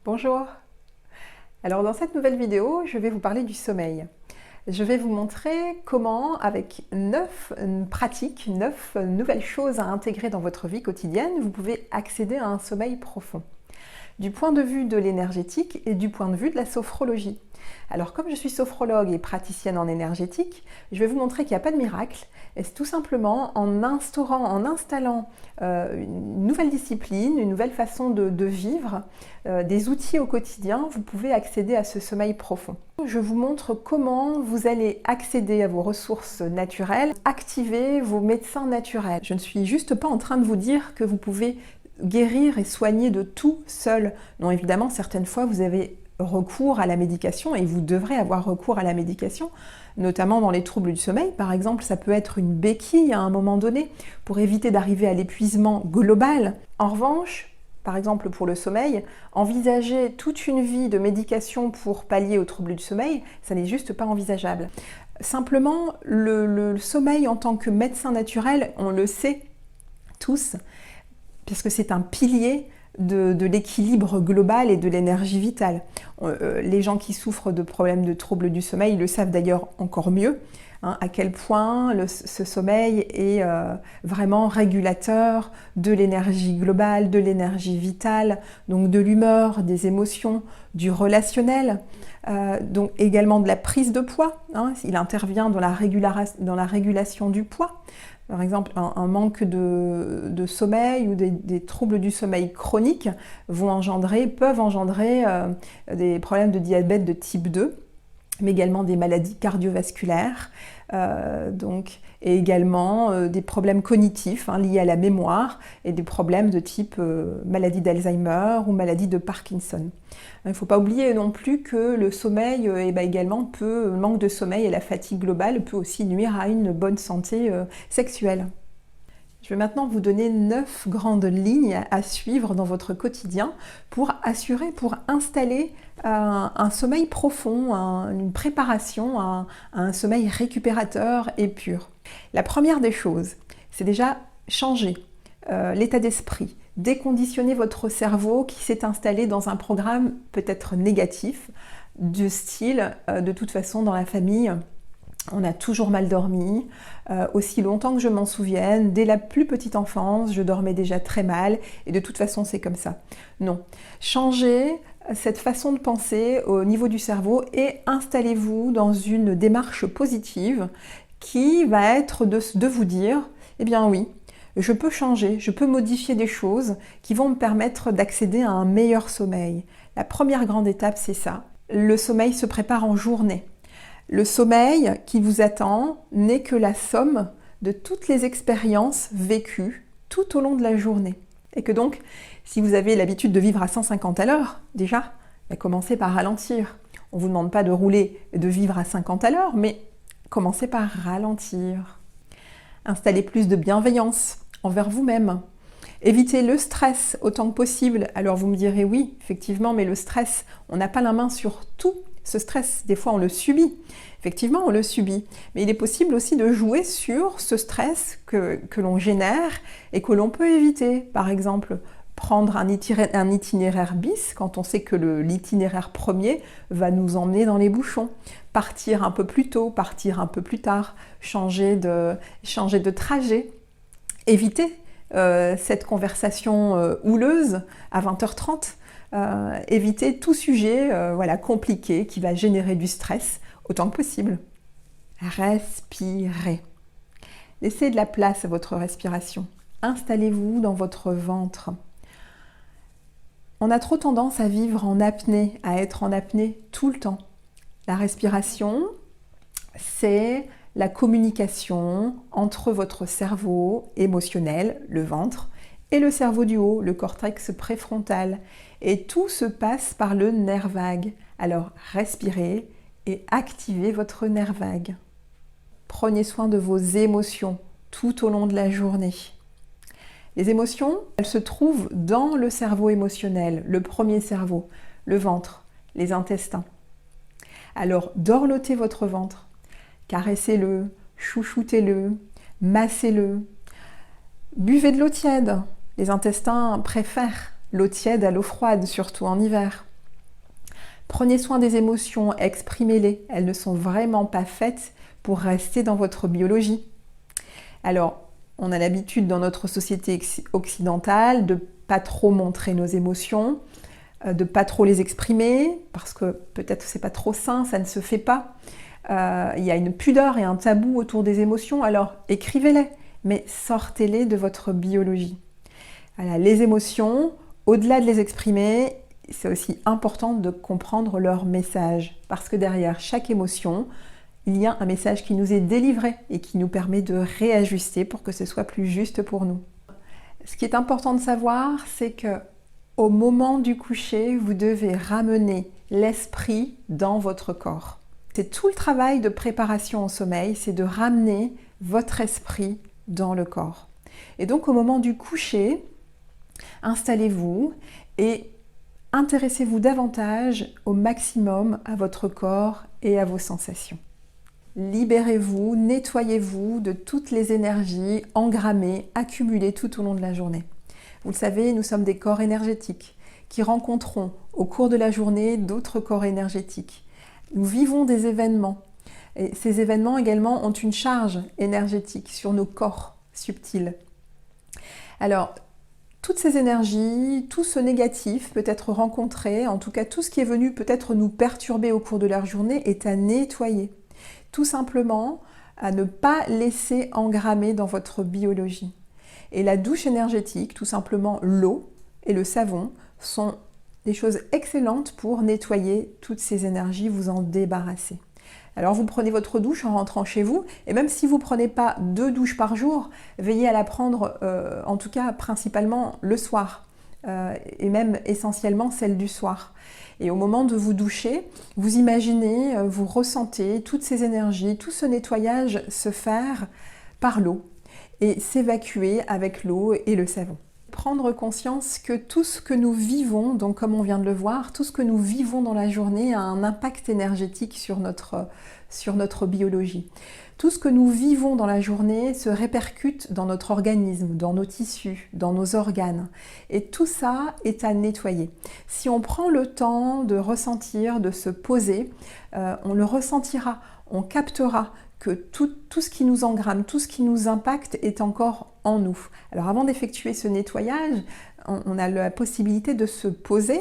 Bonjour. Alors dans cette nouvelle vidéo, je vais vous parler du sommeil. Je vais vous montrer comment, avec 9 pratiques, 9 nouvelles choses à intégrer dans votre vie quotidienne, vous pouvez accéder à un sommeil profond. Du point de vue de l'énergétique et du point de vue de la sophrologie. Alors comme je suis sophrologue et praticienne en énergétique, je vais vous montrer qu'il n'y a pas de miracle. Et c'est tout simplement en installant une nouvelle discipline, une nouvelle façon de vivre, des outils au quotidien, vous pouvez accéder à ce sommeil profond. Je vous montre comment vous allez accéder à vos ressources naturelles, activer vos médecins naturels. Je ne suis juste pas en train de vous dire que vous pouvez guérir et soigner de tout seul. Non, évidemment, certaines fois, vous avez recours à la médication et vous devrez avoir recours à la médication, notamment dans les troubles du sommeil. Par exemple, ça peut être une béquille à un moment donné pour éviter d'arriver à l'épuisement global. En revanche, par exemple pour le sommeil, envisager toute une vie de médication pour pallier aux troubles du sommeil, ça n'est juste pas envisageable. Simplement, le sommeil en tant que médecin naturel, on le sait tous, parce que c'est un pilier de l'équilibre global et de l'énergie vitale. Les gens qui souffrent de problèmes de troubles du sommeil le savent d'ailleurs encore mieux, à quel point ce sommeil est vraiment régulateur de l'énergie globale, de l'énergie vitale, donc de l'humeur, des émotions, du relationnel, donc également de la prise de poids. Il intervient dans la régulation du poids. Par exemple, un manque de sommeil ou des troubles du sommeil chroniques peuvent engendrer des problèmes de diabète de type 2, mais également des maladies cardiovasculaires, et également des problèmes cognitifs liés à la mémoire et des problèmes de type maladie d'Alzheimer ou maladie de Parkinson. Il ne faut pas oublier non plus que le sommeil le manque de sommeil et la fatigue globale peut aussi nuire à une bonne santé sexuelle. Je vais maintenant vous donner 9 grandes lignes à suivre dans votre quotidien pour installer un sommeil profond, une préparation à un sommeil récupérateur et pur. La première des choses, c'est déjà changer l'état d'esprit, déconditionner votre cerveau qui s'est installé dans un programme peut-être négatif, de style de toute façon dans la famille. On a toujours mal dormi, aussi longtemps que je m'en souvienne, dès la plus petite enfance, je dormais déjà très mal, et de toute façon c'est comme ça. Non, changez cette façon de penser au niveau du cerveau et installez-vous dans une démarche positive qui va être de vous dire, eh bien oui, je peux changer, je peux modifier des choses qui vont me permettre d'accéder à un meilleur sommeil. La première grande étape, c'est ça. Le sommeil se prépare en journée. Le sommeil qui vous attend n'est que la somme de toutes les expériences vécues tout au long de la journée. Et que donc, si vous avez l'habitude de vivre à 150 à l'heure, déjà, commencez par ralentir. On ne vous demande pas de rouler et de vivre à 50 à l'heure, mais commencez par ralentir. Installez plus de bienveillance envers vous-même. Évitez le stress autant que possible. Alors vous me direz oui, effectivement, mais le stress, on n'a pas la main sur tout. Ce stress, des fois, on le subit. Effectivement, on le subit. Mais il est possible aussi de jouer sur ce stress que l'on génère et que l'on peut éviter. Par exemple, prendre un itinéraire bis quand on sait que l'itinéraire premier va nous emmener dans les bouchons. Partir un peu plus tôt, partir un peu plus tard, changer de trajet. Éviter cette conversation houleuse à 20h30. Éviter tout sujet compliqué qui va générer du stress autant que possible. Respirez. Laissez de la place à votre respiration. Installez-vous dans votre ventre. On a trop tendance à vivre en apnée, à être en apnée tout le temps. La respiration, c'est la communication entre votre cerveau émotionnel, le ventre, et le cerveau du haut, le cortex préfrontal. Et tout se passe par le nerf vague. Alors respirez et activez votre nerf vague. Prenez soin de vos émotions tout au long de la journée. Les émotions, elles se trouvent dans le cerveau émotionnel, le premier cerveau, le ventre, les intestins. Alors dorlotez votre ventre, caressez-le, chouchoutez-le, massez-le. Buvez de l'eau tiède. Les intestins préfèrent l'eau tiède à l'eau froide, surtout en hiver. Prenez soin des émotions, exprimez-les. Elles ne sont vraiment pas faites pour rester dans votre biologie. Alors, on a l'habitude dans notre société occidentale de pas trop montrer nos émotions, de pas trop les exprimer, parce que peut-être c'est pas trop sain, ça ne se fait pas. Il y a une pudeur et un tabou autour des émotions, alors écrivez-les, mais sortez-les de votre biologie. Voilà, les émotions, au-delà de les exprimer, c'est aussi important de comprendre leur message, parce que derrière chaque émotion, il y a un message qui nous est délivré et qui nous permet de réajuster pour que ce soit plus juste pour nous. Ce qui est important de savoir, c'est que au moment du coucher, vous devez ramener l'esprit dans votre corps. C'est tout le travail de préparation au sommeil, c'est de ramener votre esprit dans le corps. Et donc au moment du coucher, installez-vous et intéressez-vous davantage au maximum à votre corps et à vos sensations. Libérez-vous, nettoyez-vous de toutes les énergies engrammées, accumulées tout au long de la journée. Vous le savez, nous sommes des corps énergétiques qui rencontrons au cours de la journée d'autres corps énergétiques. Nous vivons des événements et ces événements également ont une charge énergétique sur nos corps subtils. Alors, toutes ces énergies, tout ce négatif peut être rencontré, en tout cas tout ce qui est venu peut-être nous perturber au cours de la journée est à nettoyer. Tout simplement à ne pas laisser engrammer dans votre biologie. Et la douche énergétique, tout simplement l'eau et le savon, sont des choses excellentes pour nettoyer toutes ces énergies, vous en débarrasser. Alors vous prenez votre douche en rentrant chez vous, et même si vous ne prenez pas 2 douches par jour, veillez à la prendre en tout cas principalement le soir, et même essentiellement celle du soir. Et au moment de vous doucher, vous imaginez, vous ressentez toutes ces énergies, tout ce nettoyage se faire par l'eau et s'évacuer avec l'eau et le savon. Prendre conscience que tout ce que nous vivons, donc comme on vient de le voir, tout ce que nous vivons dans la journée a un impact énergétique sur notre biologie. Tout ce que nous vivons dans la journée se répercute dans notre organisme, dans nos tissus, dans nos organes. Et tout ça est à nettoyer. Si on prend le temps de ressentir, de se poser, on le ressentira, on captera que tout ce qui nous engramme, tout ce qui nous impacte est encore en nous. Alors avant d'effectuer ce nettoyage, on a la possibilité de se poser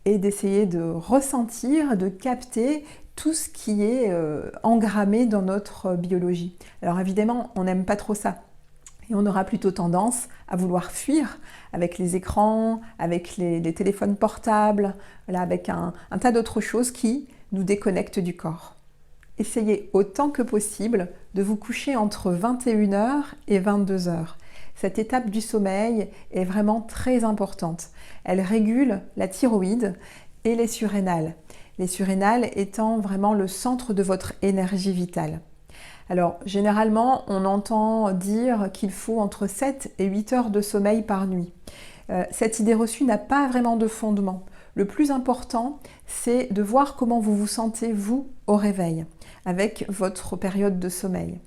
et d'essayer de ressentir, de capter tout ce qui est engrammé dans notre biologie. Alors évidemment, on n'aime pas trop ça. Et on aura plutôt tendance à vouloir fuir avec les écrans, avec les téléphones portables, voilà, avec un tas d'autres choses qui nous déconnectent du corps. Essayez autant que possible de vous coucher entre 21h et 22h. Cette étape du sommeil est vraiment très importante. Elle régule la thyroïde et les surrénales. Les surrénales étant vraiment le centre de votre énergie vitale. Alors, généralement, on entend dire qu'il faut entre 7 et 8 heures de sommeil par nuit. Cette idée reçue n'a pas vraiment de fondement. Le plus important, c'est de voir comment vous vous sentez, vous, au réveil, avec votre période de sommeil,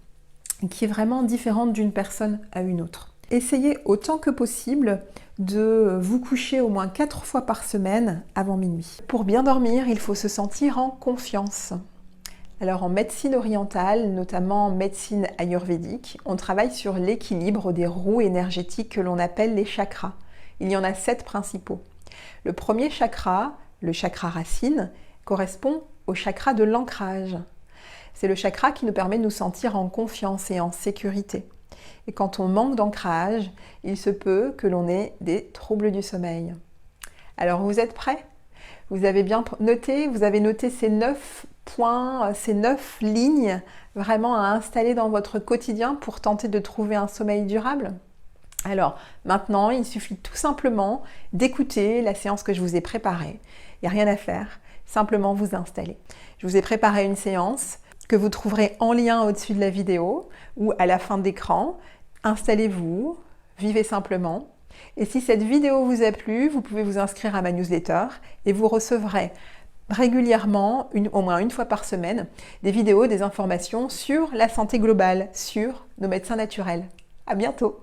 qui est vraiment différente d'une personne à une autre. Essayez autant que possible de vous coucher au moins 4 fois par semaine avant minuit. Pour bien dormir, il faut se sentir en confiance. Alors en médecine orientale, notamment en médecine ayurvédique, on travaille sur l'équilibre des roues énergétiques que l'on appelle les chakras. Il y en a 7 principaux. Le premier chakra, le chakra racine, correspond au chakra de l'ancrage. C'est le chakra qui nous permet de nous sentir en confiance et en sécurité. Et quand on manque d'ancrage, il se peut que l'on ait des troubles du sommeil. Alors vous êtes prêts? Vous avez bien noté, vous avez noté ces 9 points, ces 9 lignes vraiment à installer dans votre quotidien pour tenter de trouver un sommeil durable? Alors maintenant, il suffit tout simplement d'écouter la séance que je vous ai préparée. Il n'y a rien à faire, simplement vous installer. Je vous ai préparé une séance que vous trouverez en lien au-dessus de la vidéo ou à la fin de l'écran. Installez-vous, vivez simplement. Et si cette vidéo vous a plu, vous pouvez vous inscrire à ma newsletter et vous recevrez régulièrement, au moins une fois par semaine, des vidéos, des informations sur la santé globale, sur nos médecins naturels. À bientôt!